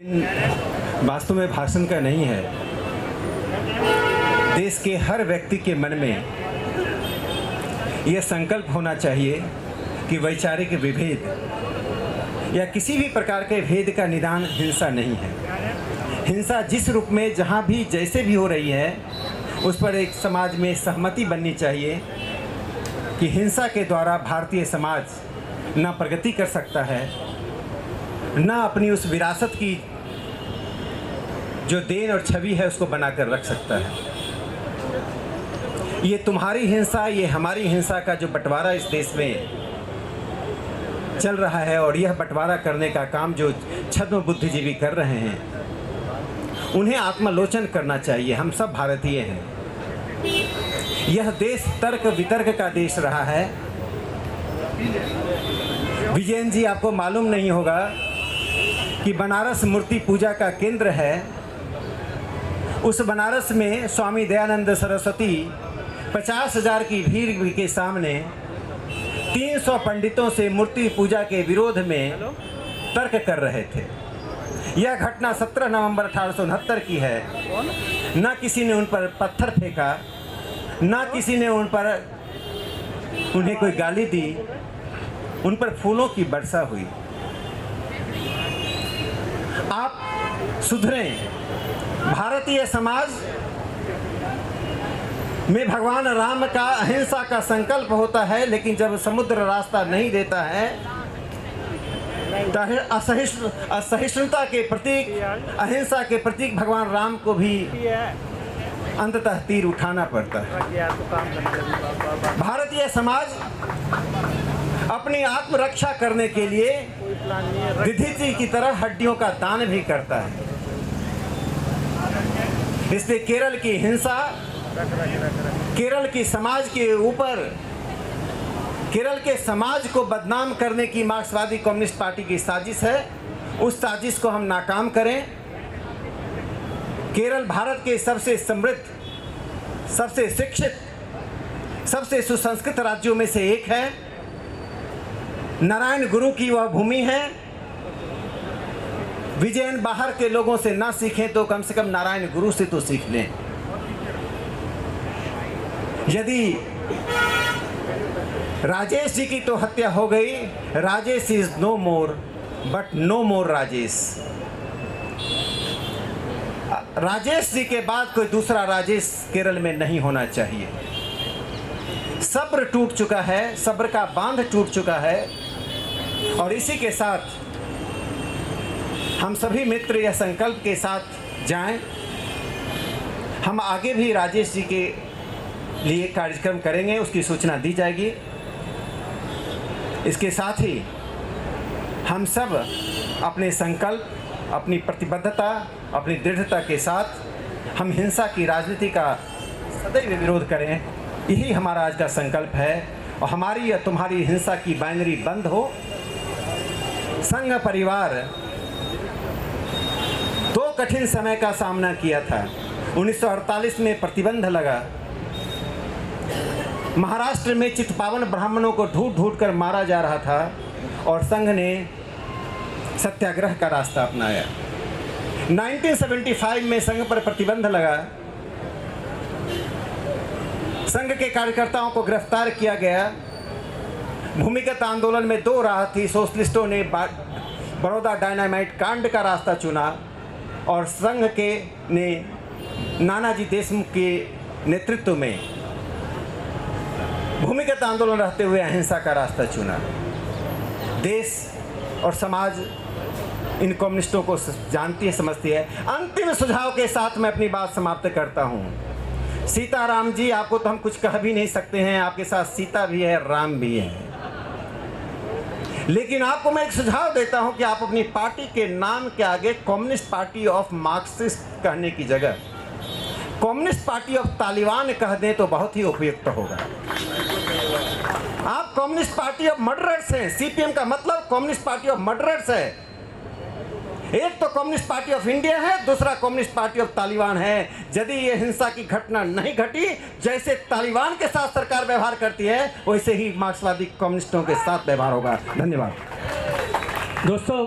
वास्तव में भाषण का नहीं है। देश के हर व्यक्ति के मन में यह संकल्प होना चाहिए कि वैचारिक विभेद या किसी भी प्रकार के भेद का निदान हिंसा नहीं है। हिंसा जिस रूप में जहाँ भी जैसे भी हो रही है, उस पर एक समाज में सहमति बननी चाहिए कि हिंसा के द्वारा भारतीय समाज ना प्रगति कर सकता है, ना अपनी उस विरासत की जो देन और छवि है उसको बनाकर रख सकता है। ये तुम्हारी हिंसा, ये हमारी हिंसा का जो बंटवारा इस देश में चल रहा है और यह बंटवारा करने का काम जो छद्म बुद्धिजीवी कर रहे हैं, उन्हें आत्मालोचन करना चाहिए। हम सब भारतीय हैं। यह देश तर्क वितर्क का देश रहा है। विजयन जी, आपको मालूम नहीं होगा कि बनारस मूर्ति पूजा का केंद्र है। उस बनारस में स्वामी दयानंद सरस्वती 50,000 की भीड़ के सामने 300 पंडितों से मूर्ति पूजा के विरोध में तर्क कर रहे थे। यह घटना 17 नवंबर 1869 की है। ना किसी ने उन पर पत्थर फेंका, ना किसी ने उन्हें कोई गाली दी, उन पर फूलों की वर्षा हुई। आप सुधरें। भारतीय समाज में भगवान राम का अहिंसा का संकल्प होता है, लेकिन जब समुद्र रास्ता नहीं देता है तो असहिष्णुता के प्रतीक, अहिंसा के प्रतीक भगवान राम को भी अंततः तीर उठाना पड़ता है। भारतीय समाज अपनी आत्मरक्षा करने के लिए विधिति की तरह हड्डियों का दान भी करता है। इसलिए केरल की हिंसा केरल की समाज के ऊपर, केरल के समाज को बदनाम करने की मार्क्सवादी कम्युनिस्ट पार्टी की साजिश है। उस साजिश को हम नाकाम करें। केरल भारत के सबसे समृद्ध, सबसे शिक्षित, सबसे सुसंस्कृत राज्यों में से एक है। नारायण गुरु की वह भूमि है। विजयन बाहर के लोगों से ना सीखें तो कम से कम नारायण गुरु से तो सीख लें। यदि राजेश जी की तो हत्या हो गई, Rajesh is no more, but no more Rajesh. Rajesh ji के बाद कोई दूसरा राजेश केरल में नहीं होना चाहिए। सब्र टूट चुका है, सब्र का बांध टूट चुका है। और इसी के साथ हम सभी मित्र यह संकल्प के साथ जाएं। हम आगे भी राजेश जी के लिए कार्यक्रम करेंगे, उसकी सूचना दी जाएगी। इसके साथ ही हम सब अपने संकल्प, अपनी प्रतिबद्धता, अपनी दृढ़ता के साथ हम हिंसा की राजनीति का सदैव विरोध करें। यही हमारा आज का संकल्प है। और हमारी या तुम्हारी हिंसा की बाइनरी बंद हो। संघ परिवार 2 कठिन समय का सामना किया था। 1948 में प्रतिबंध लगा। महाराष्ट्र में चित्पावन ब्राह्मणों को ढूंढ ढूंढ कर मारा जा रहा था और संघ ने सत्याग्रह का रास्ता अपनाया। 1975 में संघ पर प्रतिबंध लगा। संघ के कार्यकर्ताओं को गिरफ्तार किया गया। भूमिगत आंदोलन में 2 राह थी। सोशलिस्टों ने बड़ौदा डायनामाइट कांड का रास्ता चुना और संघ के ने नानाजी देशमुख के नेतृत्व में भूमिगत आंदोलन रहते हुए अहिंसा का रास्ता चुना। देश और समाज इन कम्युनिस्टों को जानती है, समझती है। अंतिम सुझाव के साथ मैं अपनी बात समाप्त करता हूँ। सीताराम जी, आपको तो हम कुछ कह भी नहीं सकते हैं। आपके साथ सीता भी है, राम भी है। लेकिन आपको मैं एक सुझाव देता हूं कि आप अपनी पार्टी के नाम के आगे कम्युनिस्ट पार्टी ऑफ मार्क्सिस्ट कहने की जगह कम्युनिस्ट पार्टी ऑफ तालिबान कह दें तो बहुत ही उपयुक्त होगा। आप कम्युनिस्ट पार्टी ऑफ मर्डरर्स हैं। सीपीएम का मतलब कम्युनिस्ट पार्टी ऑफ मर्डरर्स है। एक तो कम्युनिस्ट पार्टी ऑफ इंडिया है, दूसरा कम्युनिस्ट पार्टी ऑफ तालिबान है। यदि ये हिंसा की घटना नहीं घटी, जैसे तालिबान के साथ सरकार व्यवहार करती है, वैसे ही मार्क्सवादी कम्युनिस्टों के साथ व्यवहार होगा। धन्यवाद दोस्तों।